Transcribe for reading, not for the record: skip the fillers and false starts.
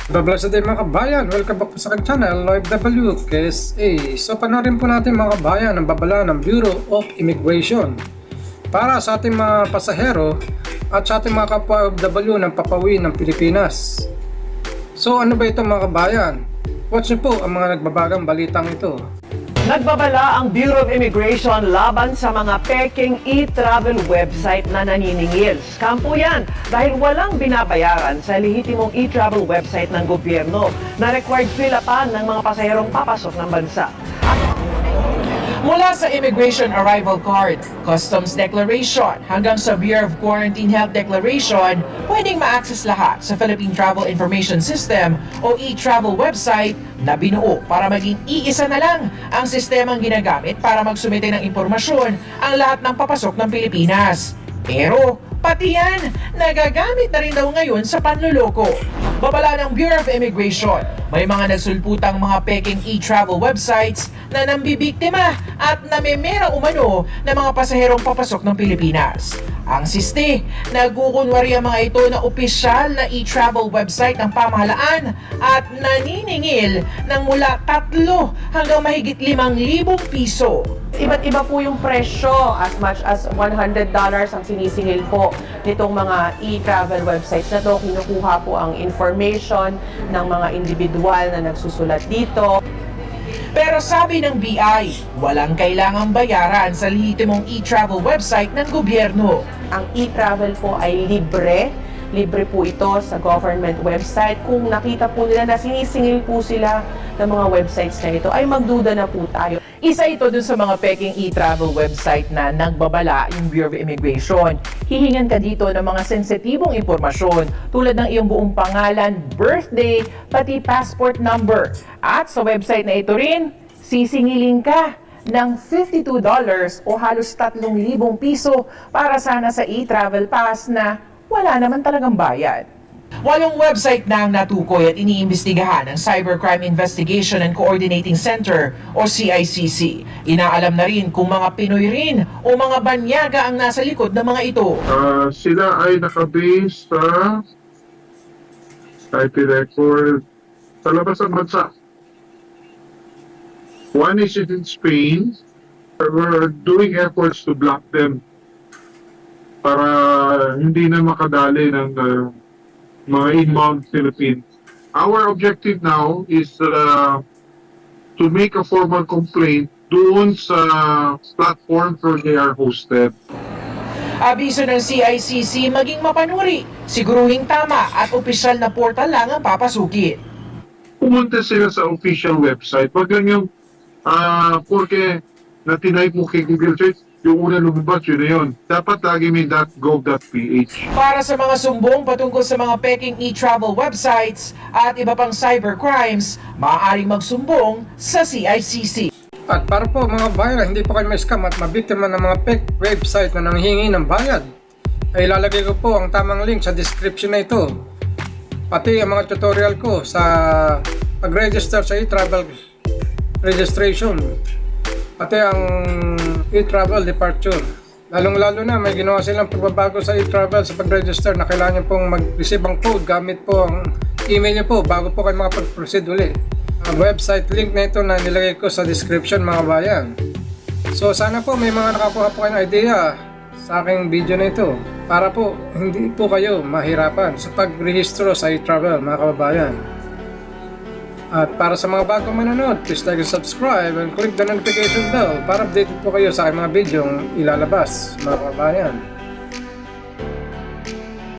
Babala sa din mga kabayan, welcome back po sa aking channel, OFW KSA. So panoorin po natin mga kabayan ang babala ng Bureau of Immigration para sa ating mga pasahero at sa ating mga kapwa OFW ng papauwi ng Pilipinas. So ano ba ito mga kabayan? Watch niyo po ang mga nagbabagang balitang ito. Nagbabala ang Bureau of Immigration laban sa mga peking e-travel website na naniningil. Scam po yan dahil walang binabayaran sa lehitimong e-travel website ng gobyerno na required fill upan ng mga pasaherong papasok ng bansa. Mula sa Immigration Arrival Card, Customs Declaration hanggang sa Bureau of Quarantine Health Declaration, pwedeng ma-access lahat sa Philippine Travel Information System o e-travel website na binuo para maging iisa na lang ang sistemang ginagamit para magsumite ng impormasyon ang lahat ng papasok ng Pilipinas. Pero pati yan, nagagamit na rin daw ngayon sa panluloko. Babala ng Bureau of Immigration, may mga nagsulputang mga peking e-travel websites na nambibiktima at namemera umano ng mga pasaherong papasok ng Pilipinas. Ang siste, nagkukunwari ang mga ito na opisyal na e-travel website ng pamahalaan at naniningil ng mula 3 hanggang mahigit 5,000 piso. Iba't iba po yung presyo, as much as $100 ang sinisingil po nitong mga e-travel websites na to. Kinukuha po ang information ng mga individual na nagsusulat dito. Pero sabi ng BI, walang kailangang bayaran sa lehitimong e-travel website ng gobyerno. Ang e-travel po ay libre. Libre po ito sa government website. Kung nakita po nila na sinisingil po sila ng mga websites na ito, ay magduda na po tayo. Isa ito dun sa mga peking e-travel website na nagbabala yung Bureau of Immigration. Hihingan ka dito ng mga sensitibong impormasyon tulad ng iyong buong pangalan, birthday, pati passport number. At sa website na ito rin, sisingilin ka ng $52 o halos 3,000 piso para sana sa e-travel pass na wala naman talagang bayad. 8 website na ang natukoy at iniimbestigahan ng Cybercrime Investigation and Coordinating Center o CICC. Inaalam na rin kung mga Pinoy rin o mga banyaga ang nasa likod ng mga ito. Sila ay nakabase sa IP record sa labas ng bansa. One is in Spain. We're doing efforts to block them para hindi na makadali ng mga inbound Philippines. Our objective now is to make a formal complaint doon sa platform where they are hosted. Abiso ng CICC maging mapanuri, siguruhing tama at opisyal na portal lang ang papasukin. Pumunta sila sa official website. Wag lang yung porque na-type mo kay Google Search, yung una lumabas, yun na yun. Dapat lagi may .gov.ph. Para sa mga sumbong patungkol sa mga peking e-travel websites at iba pang cybercrimes, maaaring magsumbong sa CICC. At para po mga bayan, hindi po kayo ma-scam at mabiktima ng mga fake website na nanghihingi ng bayad, ay ilalagay ko po ang tamang link sa description na ito. Pati ang mga tutorial ko sa pag-register sa e-travel registration. Pati ang e-travel departure. Lalong-lalo na may ginawa silang pagbabago sa e-travel sa pag-register na kailangan nyo pong mag-receive ang code gamit po ang email nyo po bago po kayo makapag-proceed uli. Ang website link na ito na nilagay ko sa description mga bayan. So sana po may mga nakakuha po kayo ng idea sa aking video na ito para po hindi po kayo mahirapan sa pag-rehistro sa e-travel mga kababayan. At para sa mga bagong manonood, please like and subscribe and click the notification bell para updated po kayo sa aking mga video ilalabas mga kabayan.